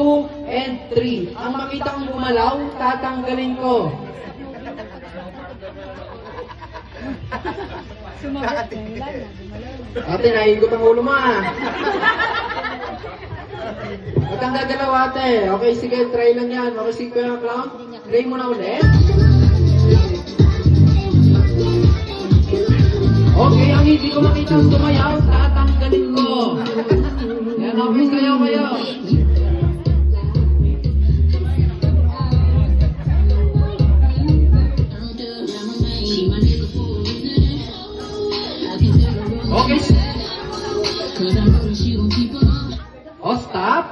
2, and 3. Ang makita kong gumalaw, tatanggalin ko. Ate, naigot ang ulo mo ah. Ba't ang gagalaw ate? Okay, sige, try lang yan. Okay, sige Kuya Clown. Try mo na ulit. Okay, ang hindi ko makita ang sumayaw, tatanggalin ko. Yan, okay, sayaw kayo. Okay. Oh, stop.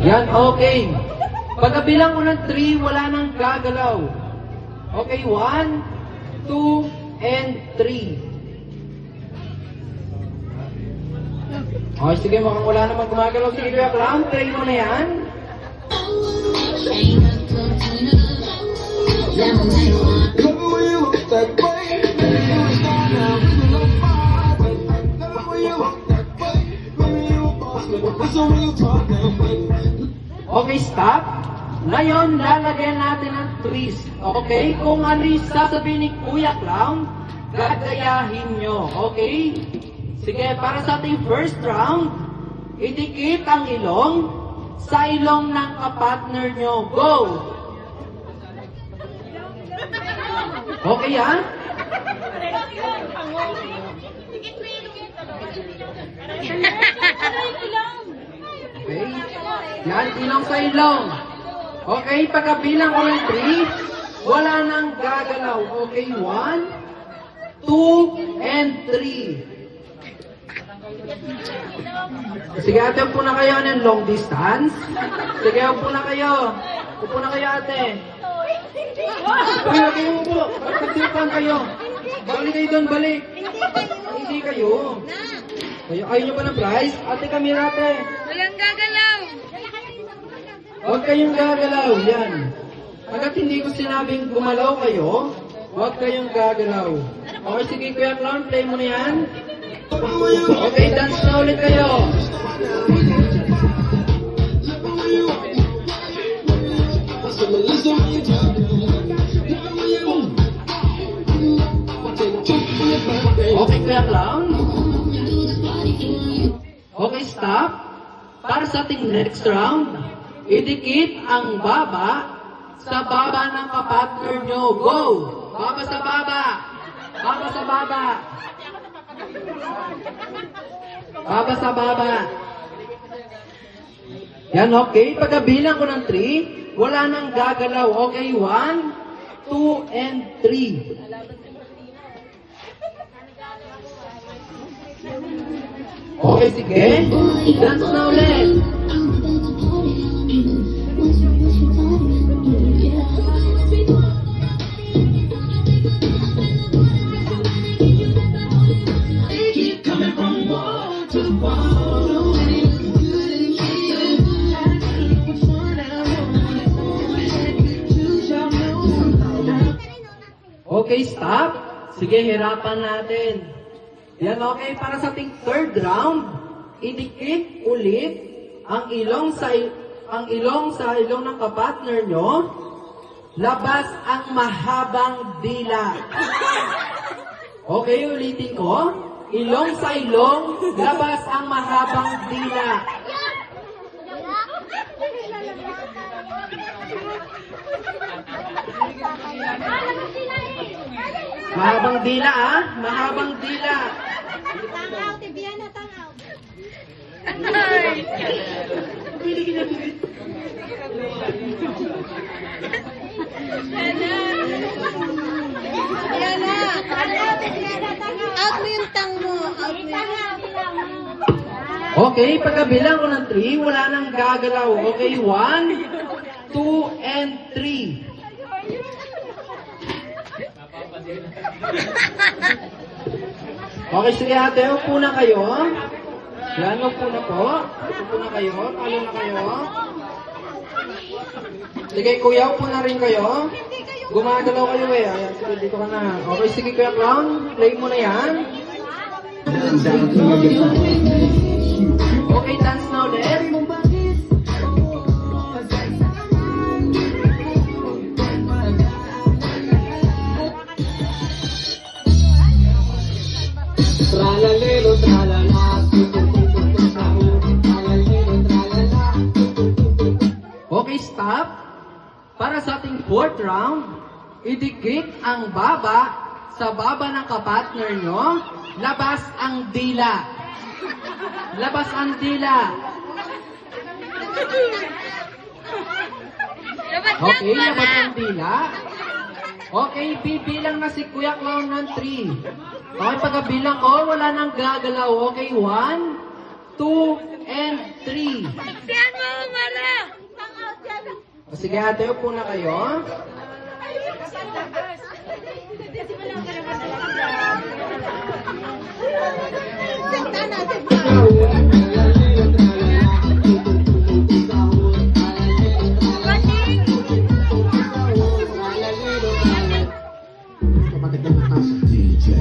Yan, okay. Pagkabilang ko ng 3, wala nang gagalaw. Okay, 1, 2, and 3. Okay, sige, mukhang wala naman gumagalaw. Sige, Kuya Clown, try mo na yan. Okay, stop. Ngayon, lalagyan natin ang trees. Okay? Kung ano yung sasabihin ni Kuya Clown, gagayahin nyo. Okay? Sige, para sa ating first round, idikit ang ilong sa ilong ng kapartner nyo. Go! Okay, ha? Okay. Yan, ilong sa ilong. Okay, pagkabilang ko ng 3, wala nang gagalaw. Okay, 1, 2, and 3. Sige ate, upo na kayo ng long distance. Sige, upo na kayo. Upo na kayo ate. Uy, huwag kayo upo. Magpagtipan kayo. Balik kayo doon, balik. Hindi kayo. Ayaw nyo ba ng prize? Ate, kami ate. Walang gagalaw. Huwag kayong gagalaw. Yan. Pagkat hindi ko sinabing gumalaw kayo, huwag kayong gagalaw. Okay, sige Kuya Clown, play mo na yan. Okay, dance na ulit kayo. Okay, Kuya Clown. Okay, stop. Para sa ating next round, idikit ang baba sa baba ng kapartner nyo. Go! Baba sa baba. Baba sa baba. Baba sa baba. Yan, okay. Pagkabilang ko ng 3, wala nang gagalaw. Okay, 1, 2, and 3. Okay, sige. Dance na ulit. Okay, stop. Sige, hirapan natin. Yan, okay. Para sa ating third round, idikit ulit ang ilong sa ilong ng kapartner nyo. Labas ang mahabang dila. Okay, ulitin ko. Ilong sa ilong, labas ang mahabang dila. Mahabang dila, ah? Mahabang dila. Tangaw, tibiyan na tangaw. Out mo yung tang mo. Out mo yung Okay, pagkabilang ko ng 3, wala nang gagalaw. Okay, 1, 2, and 3. Okay, sige ate, upo na kayo. Yan, upo na po. Upo na kayo, talo na kayo. Sige, kuya, upo na rin kayo. Gumagalaw kayo eh. Ayan, sige, dito ka na. Okay, sige, Kuya Clown. Play mo na yan. Okay, dance na ulit. Tralalero, tralala, tralalero, tralala. Okay, stop. Para sa ating fourth round, idikit ang baba sa baba ng kapartner nyo. Labas ang dila. Labas ang dila. Okay, labas ang dila. Okay, bibilang na si Kuya Clown ng 3. Okay, pagkabilang ko, wala nang gagalaw. Okay, 1, 2, and 3. Saksiyan mo, Mara! O, sige, ate, upo na kayo.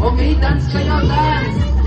Okay, dance kayo, dance.